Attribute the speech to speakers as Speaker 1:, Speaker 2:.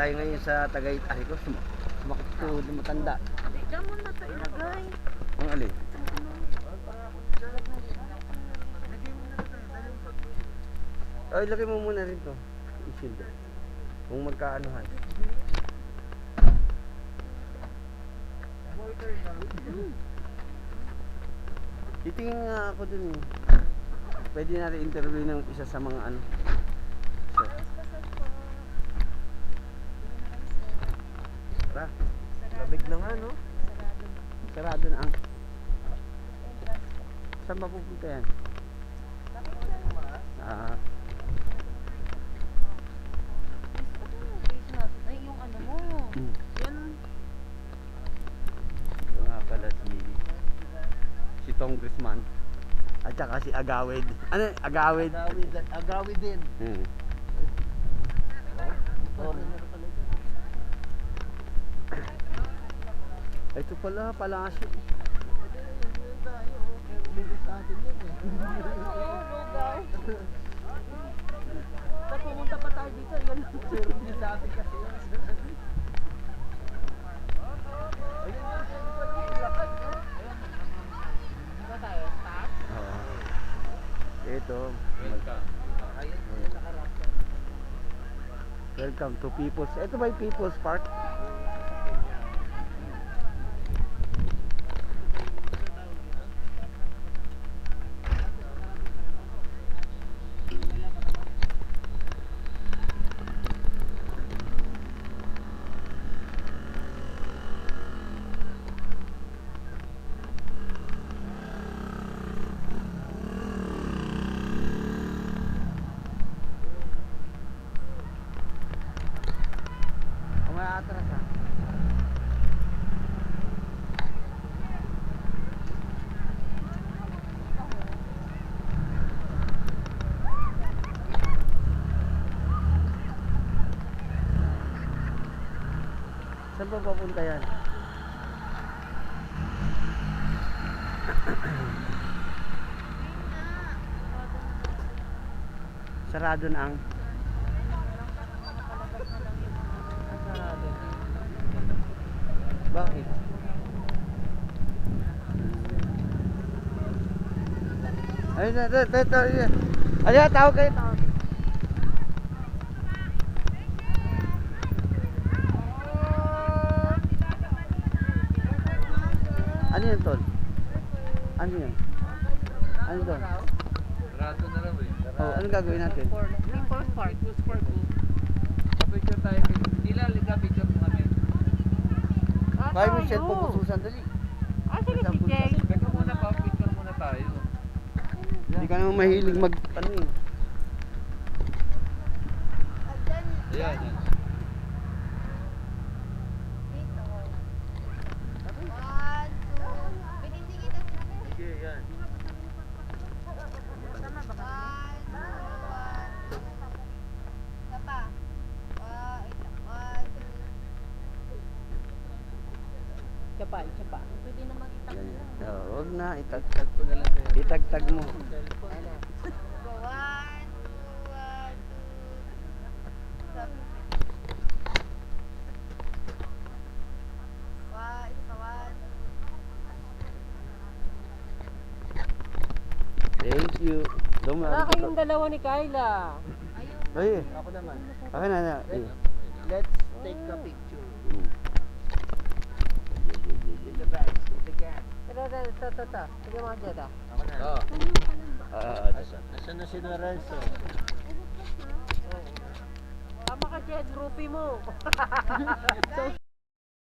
Speaker 1: tayo ngayon sa Tagaytay ko. Sumakit ko matanda.
Speaker 2: Hindi, dyan mo na ito ilagay.
Speaker 1: Ang alin? Ay, ilagay mo muna rin to. Isildo. Kung magkaanuhan. Titingin nga ako dun eh. Pwede natin interview ng isa sa mga ano. Tara.
Speaker 3: Lamig na nga, no?
Speaker 1: Sarado na ang. Saan ba pupunta yan? Ah.
Speaker 2: Ay, yung ano mo. Yan.
Speaker 1: Ito nga pala si Congressman. At saka si Agawid. Ano? Agawid?
Speaker 3: Agawid din.
Speaker 1: Ito pala, palasyo.
Speaker 2: Tapos pumunta pa tayo dito. Yan lang.
Speaker 3: Sa atin kasi yun.
Speaker 2: Ba tayo? Taas?
Speaker 1: Oo. Ito. Welcome to People's. Ito ba yung People's Park? Atras ha. Saan ba papunta yan? Sarado na ang. Bakit? Ay, ito. Ay, tawag kayo. Ano yun, Tol? Ano yun? Ano doon?
Speaker 3: Rato na raw eh.
Speaker 1: Oh, anong gagawin natin?
Speaker 2: People's Park.
Speaker 3: People's Park ko. Kapicture tayo. Nila, liga picture mo kami.
Speaker 1: Kaya mo yung cellphone ko sandali.
Speaker 2: Ah, sige si Jay.
Speaker 3: Teka muna pa, picture muna tayo.
Speaker 1: Hindi ka naman mahilig mag ano eh.
Speaker 3: Ayan, yan. Sige, yan.
Speaker 2: Tsapa, tsapa. Pwede na makita ko lang.
Speaker 1: Oh, huwag na, itagtag
Speaker 3: Ko na lang sa'yo.
Speaker 1: Itagtag mo. Thank you.
Speaker 2: Wala kayong dalawa ni Kyla.
Speaker 1: Ay,
Speaker 3: Ako naman.
Speaker 1: akin na.
Speaker 3: Let's take a picture. With the bags, with the gas.
Speaker 2: Ito. Sige mga dyan ah.
Speaker 3: Ako na. Oo. Nasaan na si Lorenzo?
Speaker 2: Tama ka, Jed. Groupie mo.